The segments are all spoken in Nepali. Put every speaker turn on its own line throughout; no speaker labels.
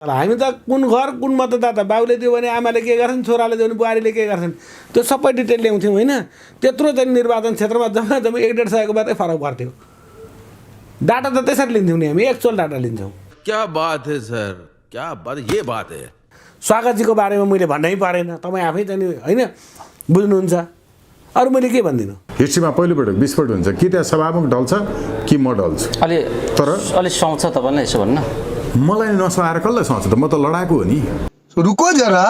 हामी त कुन घर कुन मतदाता बाबुले दियो भने आमाले के गर्छन् छोराले दियो भने बुहारीले के गर्छन् त्यो सबै डिटेल ल्याउँथ्यौँ होइन त्यत्रो चाहिँ निर्वाचन क्षेत्रमा जम्मा 1.5 सयको मात्रै फरक पर्थ्यो डाटा त त्यसरी लिन्थ्यौँ नि हामी एक्चुअल डाटा लिन्छौँ
क्या बात है सर क्या बात ये बात है
स्वागतजीको बारेमा मैले भन्नै परेन तपाईँ आफै चाहिँ होइन बुझ्नुहुन्छ अरू मैले के भन्दिनँ
हिस्ट्रीमा पहिलोपटक विस्फोट हुन्छ कि त्यहाँ सभामुख ढल्छ कि म ढल्छु
अलि सुहाउँछ तपाईँलाई यसो भन्न
मलाई नसुहाएर कसलाई सुहाउँछ त म त लडाएको हो नि
रुको जरा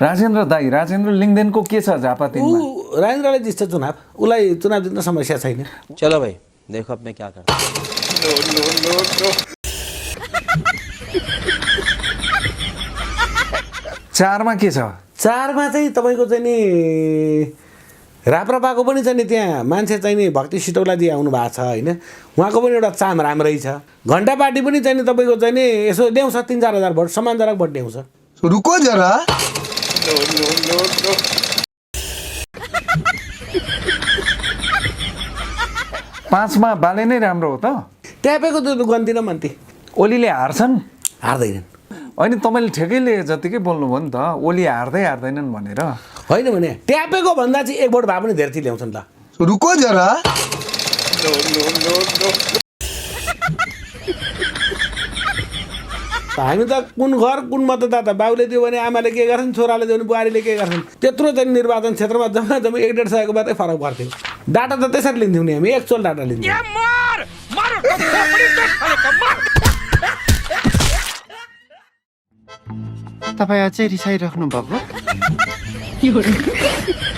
राजेन्द्र दाई राजेन्द्र लिङ्गदेनको के छ झापातीमा
राजेन्द्रले जित्छ चुनाव उसलाई चुनाव जित्न समस्या छैन
चलो भाइ देखो अब मैं क्या कर
चारमा के छ
चारमा चाहिँ तपाईँको चाहिँ नि राप्रपाको पनि चाहिँ नि त्यहाँ मान्छे चाहिँ नि भक्ति सिटौला दिए आउनु भएको छ होइन उहाँको पनि एउटा चाम राम्रै छ घण्टा पार्टी पनि चाहिँ नि तपाईँको चाहिँ नि यसो ल्याउँछ 3-4 हजार भोट समानजनक भोट ल्याउँछ
रुको जरा
पाँचमा बाले नै राम्रो हो त
ट्यापेको त्यो गन्ती र मन्ती
ओलीले हार्छन्
हार्दैनन्
होइन तपाईँले ठेकैले जतिकै बोल्नुभयो नि त ओली हार्दैनन् भनेर
होइन भने ट्यापेको भन्दा चाहिँ 1 भोट भए पनि धेरै ल्याउँछन् ल
रुको जरा
हामी त कुन घर कुन मतदाता बाबुले दियो भने आमाले के गर्छन् छोराले दियो भने बुहारीले के गर्छन् त्यत्रो चाहिँ निर्वाचन क्षेत्रमा जम्मा 1.5 सयको मात्रै फरक पर्थ्यो डाटा त त्यसरी लिन्थ्यौँ नि हामी एक्चुअल डाटा लिन्थ्यौँ
तपाईँ अझै रिसाइराख्नु भएको